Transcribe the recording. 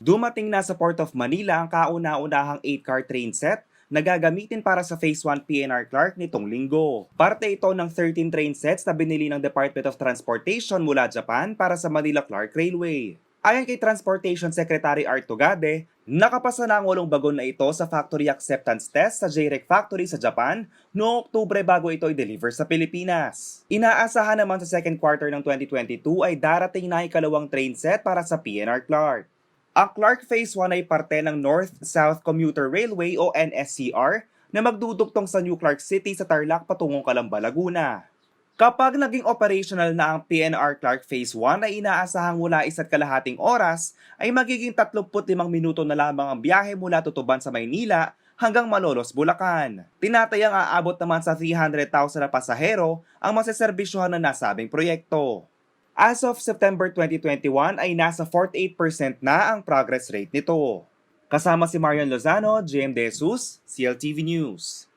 Dumating na sa Port of Manila ang kauna-unahang 8-car train set na gagamitin para sa Phase 1 PNR Clark nitong linggo. Parte ito ng 13 train sets na binili ng Department of Transportation mula Japan para sa Manila Clark Railway. Ayon kay Transportation Secretary Art Tugade, nakapasa na ang 8 bagon na ito sa factory acceptance test sa JREC Factory sa Japan noong Oktubre bago ito i-deliver sa Pilipinas. Inaasahan naman sa second quarter ng 2022 ay darating na ikalawang train set para sa PNR Clark. Ang Clark Phase 1 ay parte ng North-South Commuter Railway o NSCR na magdudugtong sa New Clark City sa Tarlac patungong Calamba, Laguna. Kapag naging operational na ang PNR Clark Phase 1 ay inaasahang mula 1.5 oras ay magiging 35 minuto na lamang ang biyahe mula Tutuban sa Maynila hanggang Malolos, Bulacan. Tinatayang aabot naman sa 300,000 na pasahero ang maseserbisyohan na nasabing proyekto. As of September 2021 ay nasa 48% na ang progress rate nito. Kasama si Marian Lozano, JM De Jesus, CLTV News.